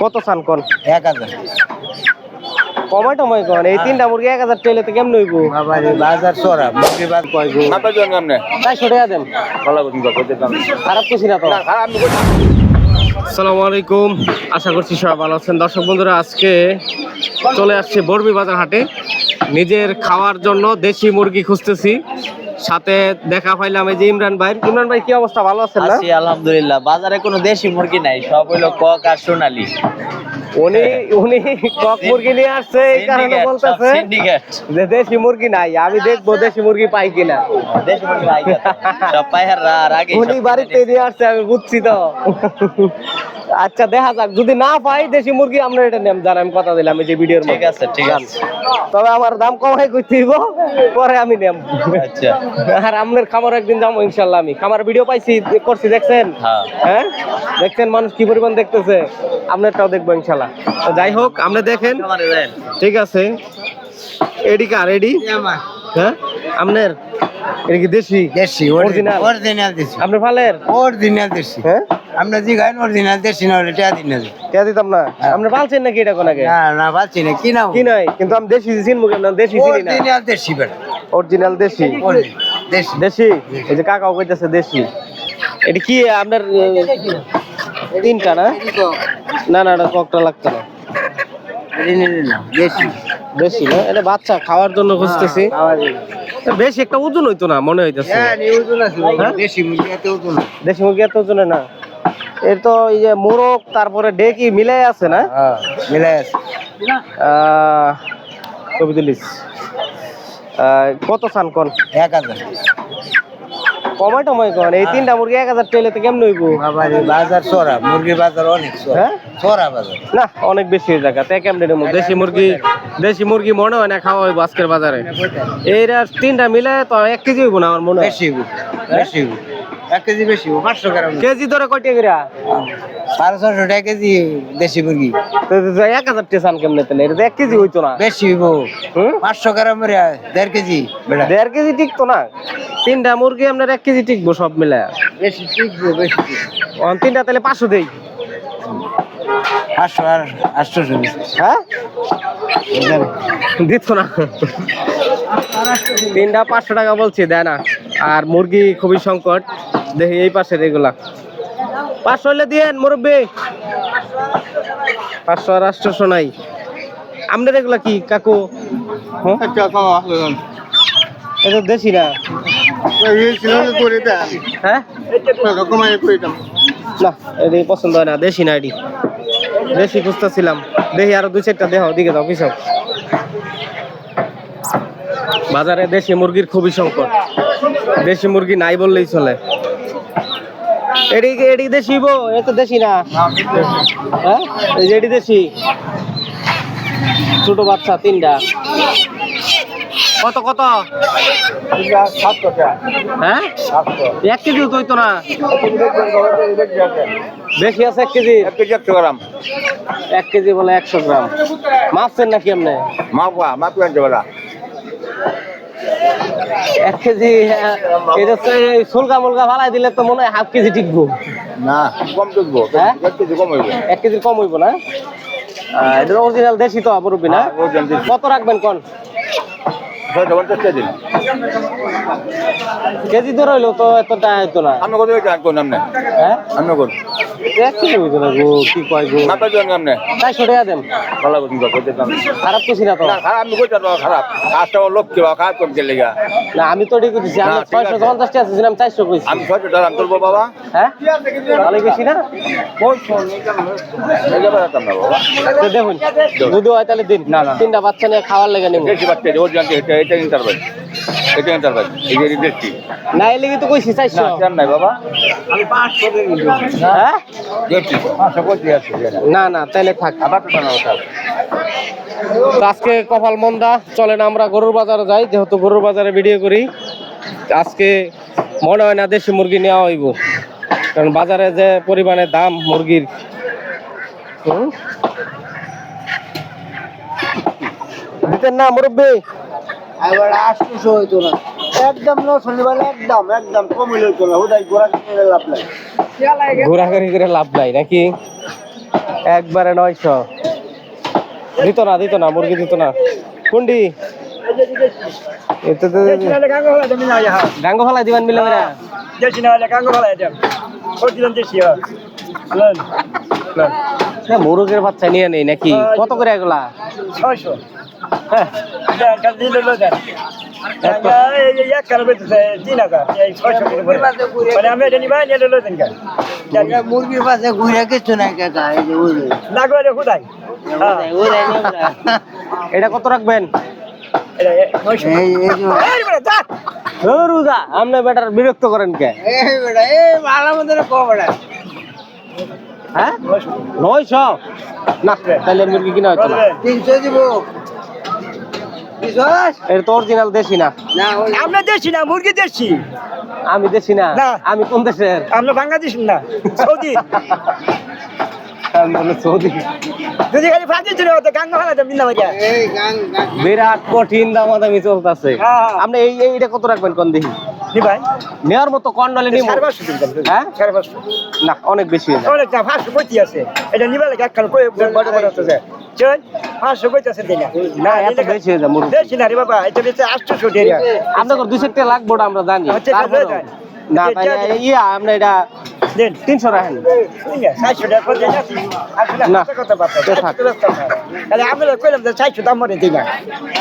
কত চান কোন? 1000 কমাই টমাই কোন? এই তিনটা মুরগি 1000 টাইলে তো কেমন হইব? বাবারে বাজার চড়া মুরগি বাদ কয় গো না পাইবেন কেমনে 400 টাকা দেন। ভালো করুন কইতে দাম খারাপ কিছু না তো? না খারাপ আমি কইছি আসসালামু আলাইকুম, আশা করছি সবাই ভালো আছেন। দর্শক বন্ধুরা, আজকে চলে আসছে বর্মি বাজার হাটে। নিজের খাওয়ার জন্য দেশি মুরগি খুঁজতেছি, সাথে দেখা পাইলাম এই যে ইমরান ভাই। ইমরান ভাই, কি অবস্থা, ভালো আছেন না? আছি আলহামদুলিল্লাহ। বাজারে কোনো দেশি মুরগি নাই, সব হইলো কক আর সোনালী। উনি কক মুরগি নিয়ে আসছে, এই কারণে বলতেছে যে দেশি মুরগি নাই। আমি দেখবো দেশি মুরগি পাই কিনা। দেশি মুরগি নাই সব পাইহাররা আর আগে উনি বাড়িতে নিয়ে আসছে, আমি বুঝছি তো। আচ্ছা, দেখা যাক, যদি না পাই দেশি মুরগি আমরা এটা নেম জান, আমি কথা দিলাম এই যে ভিডিওর মধ্যে। ঠিক আছে ঠিক আছে, তবে আমার দাম কমাই করতে দিব, পরে আমি নেম। আচ্ছা। আর আপনার খামার একদিন যাবো ইনশাল্লাহ। আমি খামার ভিডিও পাইছি, করছি, দেখছেন? হ্যাঁ দেখছেন, মানুষ কি পরিমাণ দেখতেছে। আপনারটাও দেখবো ইনশাল্লাহ। তো যাই হোক, আপনি দেখেন, ঠিক আছে। এডি কার? এডি? হ্যাঁ, আপনার এটা কি দেশি? দেশি অরিজিনাল? অরিজিনাল দেশি। আপনার ফালের অরিজিনাল দেশি। হ্যাঁ, আমরা জি গাইন অরিজিনাল দেশি না হলে টিয়া দিন না। টিয়া দিতাম না। আপনি পালছেন নাকি এটা কোন আগে? না না পাচ্ছি না, কি নাও কি নাই, কিন্তু আমি দেশি চিনবো না, দেশি চিনি না। অরিজিনাল দেশি বেটা, অরিজিনাল দেশি। দেশি দেশি, এই যে কাকাও কইতাছে দেশি। এটা কি আপনার তিনটা না? না না, এটা ককটা লাগতো না। দেশি দেশি না, এটা বাচ্চা খাওয়ার জন্য খুঁজতেছি। বেশি একটা ওজন হইতো না মনে হইতেছে। দেশি মুরগি এত ওজন না। দেশি মুরগি এত ওজনে না। এর তো এই যে মোরগ তারপরে ডেকি মিলাই আছে না? হ্যাঁ মিলাই আছে। ছবি তুলিস। কত চান কোন? 1000 কমাই টমাই কোন? এই তিনটা মুরগি 1000 টাইলে তো কেমন হইব? বাবারে বাজার চড়া মুরগি বাজার অনেক চড়া। হ্যাঁ চড়া বাজার না, অনেক বেশি হয়ে যায়। তাই কেমন নেব? দেশি মুরগি মনে হয় না খাওয়া হইব আজকের বাজারে। এইটা তিনটা মিলে তো 1 কেজি হইব না আমার মনে হয়। বেশি বেশি 1 কেজি বেশি 500 গ্রাম কেজি ধরে কয়টা করে? 650 টাকা কেজি দেশি মুরগি। 1000 টাকা চান কেমনে তাহলে? এটা 1 কেজি হইতো না। বেশি হইব 500 গ্রাম রে 1.5 কেজি বেটা। 1.5 কেজি টিকতো না। তিনটা মুরগি আপনার 1 কেজি টিকবো সব মিলে? বেশি টিকবো বেশি। তিনটা তাহলে 500 দেই। 500 আর 800 হ্যাঁ দিত না। তিনটা 500 টাকা বলছি, দেয় না। আর মুরগি খুবই সংকট, দেখি এই পাশের এগুলা 500 হলে দিয়েন মুরব্বী। 500 আর 800 নাই। আপনার এগুলা কি কাকু? এটা দেশি না? হ্যাঁ না, এটি পছন্দ হয় না, দেশি না। এটি দেশি খুঁজতেছিলাম, দেখি আরো 2-4টা দেহ দিকে যাও পিছন। বাজারে দেশি মুরগির খুবই সংকট, দেশি মুরগি নাই বললেই চলে। এটি দেশি বো? এ তো দেশি না। হ্যাঁ, এই যে এটি দেশি, ছোট বাচ্চা তিনটা। কত কত? 700 টাকা। হ্যাঁ 1 কেজি তো হইতো না। বেশি আছে 1 কেজি? 1 কেজি 100 গ্রাম 1 কেজি বলে 100 গ্রাম। মাপছেন নাকি এমনি? মাপি আনতে বলা 1 কেজি। এটা সুলকা মুলকা ফালাই দিলে তো মনে হয় 1/2 কেজি টিকবো না, কম দেখবো। হ্যাঁ 1 কেজি কম হইব। 1 কেজির কম হইব না? এটা অরিজিনাল দেশি তো মুরব্বী না? কত রাখবেন কোন? 50 কেজি কেজি ধরে হইলো তো এতটা হইতো না। আমি কত এটা কোন নাম না? হ্যাঁ আমি কোন 1 কেজি হইতো না গো, কি কয় গো? না পাইবেন কেমনে 400 টাকা দেন। ভালো করুন কইতে দাম খারাপ কিছু না তো? না খারাপ আমি কইতে দাম খারাপ। কাজটা লোক কি খারাপ করতে লাগা। না, আমি তো ঠিক কইছি। আমি 650 টাকা দিছিলাম, 400 কইছি। আমি 600 টাকা দাম তুলবো বাবা। হ্যাঁ ভালো বেশি না? কোন ফোন এই যাবে দাম না বাবা। তো দেখুন, যদি হয় তাহলে দিন। না না, তিনটা বাচ্চা নিয়ে খাওয়ার লেগে নেব। দেশি বাচ্চা ওর জানতে এটা ইন্টারভাইজ। এটা ইন্টারভাইজ এই যে দেশি না, এলে কি তো কইছি 400? না জান নাই বাবা। আমি 500 দেই। হ্যাঁ দেশি 500 কত আছে জানা। না না, তাইলে থাক। আবার তো না ওটা। তো আজকে কপাল মন্দা, চলেন আমরা গরুর বাজারে যাই, যেহেতু গরুর বাজারে ভিডিও করি। আজকে মনে হয় না দেশি মুরগি নেওয়া হইব, কারণ বাজারে যে পরিমাণে দাম মুরগির। দিতেন না মুরব্বী? আবার 800 হইতো না, একদম নো শনিবার, একদম কম হইতো না। হুদাই গোরা কিনে লাভ নাই। ঘোরাঘুরি করে লাভ নাই নাকি? একবারে 900 দিত না মুরগি দিত না কোনটি এতে তো গাঙ্গ ফালাই দিবেন মিলে মেরা মুরগের বাচ্চা নিয়ে নেই নাকি কত করে এগুলা 600 হ্যাঁ মুরগির পাশে ঘুরে কিছু নাই কাকা এই যে এটা কত রাখবেন রোজা আপনি বেটার বিরক্ত করেন কে হ্যাঁ 900 না তাহলে মুরগি কিনা হয়তো না 300 দিব এটা তো অরিজিনাল দেশি না আমরা দেশি না মুরগি দেশি আমি দেশি না না। আমি কোন দেশের আমরা বাংলাদেশ না সৌদি আমি বলে সৌদি যদি খালি ফাঁকি ছিল তো গাঙ্গা ভালো দাম না ভাইয়া বিরাট কঠিন দামাদামি চলতেছে হ্যাঁ। আপনি এইটা কত রাখবেন কোন দেখি নি ভাই নেওয়ার মতো কন্ডলে নিব 550 দিন হ্যাঁ 550 না অনেক বেশি হয়ে যায়। অনেক না 500 কইতি আছে এটা নিবা লাগে একখান কই বড় বড় আছে চল 500 কইতি আছে দিনা না এত বেশি হয়ে যায় মুরগি দেশি না রে বাবা এটা বেচে 800 টাকা আপনাদের 200 টাকা লাগবে ওটা আমরা জানি হচ্ছে তারপরেও- টাকা না তাহলে ইয়া আমরা এটা দেন 300 রাখেন 600 টাকা করে দেন আসলে না, কত বাপ তো থাক। তাহলে আমরা কইলাম যে 600 দাম মরে দিনা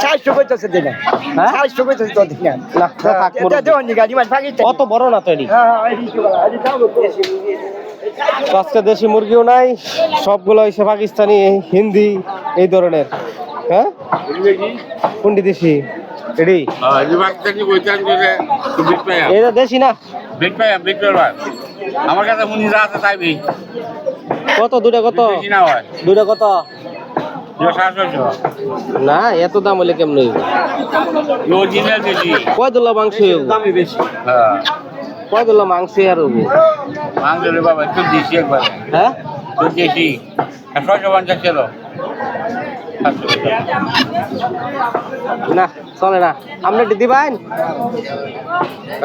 600 কইতি আছে দিনা হ্যাঁ? 600 কইতি তো দিনা না, তো থাক, মুরগি। এটা দেওয়ানি গাড়ি মানে ফাঁকি অত বড় না তো এটি হ্যাঁ এই দাও তো আজকে দেশি মুরগিও নাই সবগুলো হইছে পাকিস্তানি হিন্দি এই ধরনের হ্যাঁ কোনটি দেশি এটি এটা দেশি না আমার কাছে মুনি যা আছে তাই বেশি কত দুটা কত বেশি না হয় দুটা কত 700 না এত দাম হলে কেমন হইব অরিজিনাল বেশি কয় দোলা মাংস হইব দামি বেশি হ্যাঁ কয় দোলা মাংস আর হইব মাংস রে বাবা একটু দেশি একবার হ্যাঁ তো দেশি 650 ছিল না চলে না আপনি এটি দিবেন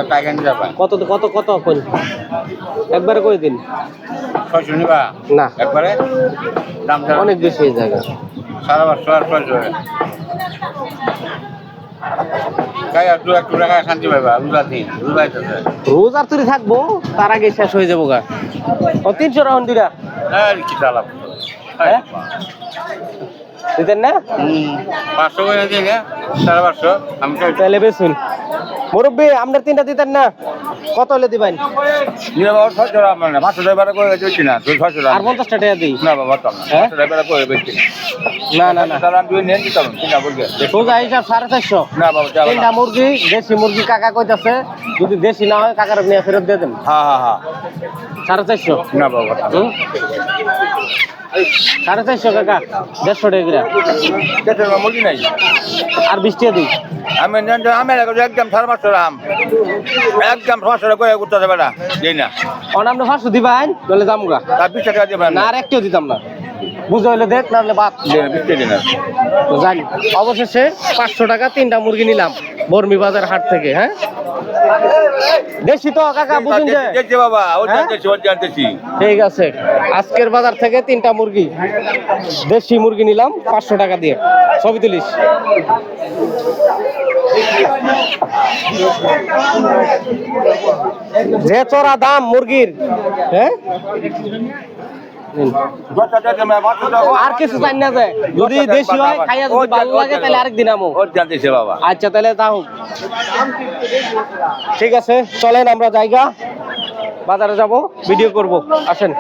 টাকা নিয়ে যাবা কত কত কত কোন একবারে কই দিন 600 নিবা না একবারে দাম অনেক বেশি হয়ে যাবে 550 আর 600 কাই আর 2 টাকা শান্তি পাইবা রোজা দিন রোজাই তো রোজ আর তুই থাকবো তার আগে শেষ হয়ে যাবো গা ও 300 রাউন্ড দুইটা আর কি চালাব হ্যাঁ? দিতেন না 500 করে দিয়ে না 550 আমি তো তাহলে বেশুন মুরব্বী আপনার 3টা দিতেন না কত হলে দিবেন নিয়ে বাবা 600 টাকা মানে 500 টাকা করে দিচ্ছি না তুই 600 টাকা আর 50 টাকা দিই না বাবা তো না হ্যাঁ? 500 টাকা করে বেচছি না না না তাহলে আমি দুই নেন দিতাম কিনা বলবে সোজা হিসাব 450 না বাবা যাবে না 3টা মুরগি দেশি মুরগি কাকা কইতাছে যদি দেশি না হয় কাকার নিয়ে ফেরত দিয়ে দেন হ্যাঁ হ্যাঁ হ্যাঁ 450 না বাবা হুম 450 কাকা 150 টাকা করে। কেটে মুরগি নাই আর 20 টাকা দিই আমি আমি একদম 550 টাকা একদম 500 টাকা করে করতে দেবে না দেই না অন আপনি 500 দিবেন নলে দামগা তার 20 টাকা দেবেন না আর একটিও দিতাম না বুঝে হইলে দেখ নাহলে বাদ দেন 20 টাকা দেন তো জানি অবশেষে 500 টাকা 3টা মুরগি নিলাম বর্মি বাজার হাট থেকে হ্যাঁ দেশি তো কাকা বুঝুন যে দেখছি বাবা ও হ্যাঁ? জানতেছি ও জানতেছি ঠিক আছে আজকের বাজার থেকে 3টা মুরগি দেশি মুরগি নিলাম 500 টাকা দিয়ে ছবি তুলিস যে চড়া দাম মুরগির হ্যাঁ নিন। আর কিছু চাই না যে যদি দেশি হয় খাইয়া যদি ভালো লাগে তাহলে আরেকদিন আমো ও জানতেছি বাবা আচ্ছা তাহলে তাও ঠিক আছে চলেন আমরা জায়গা বাজারে যাব ভিডিও করব আসেন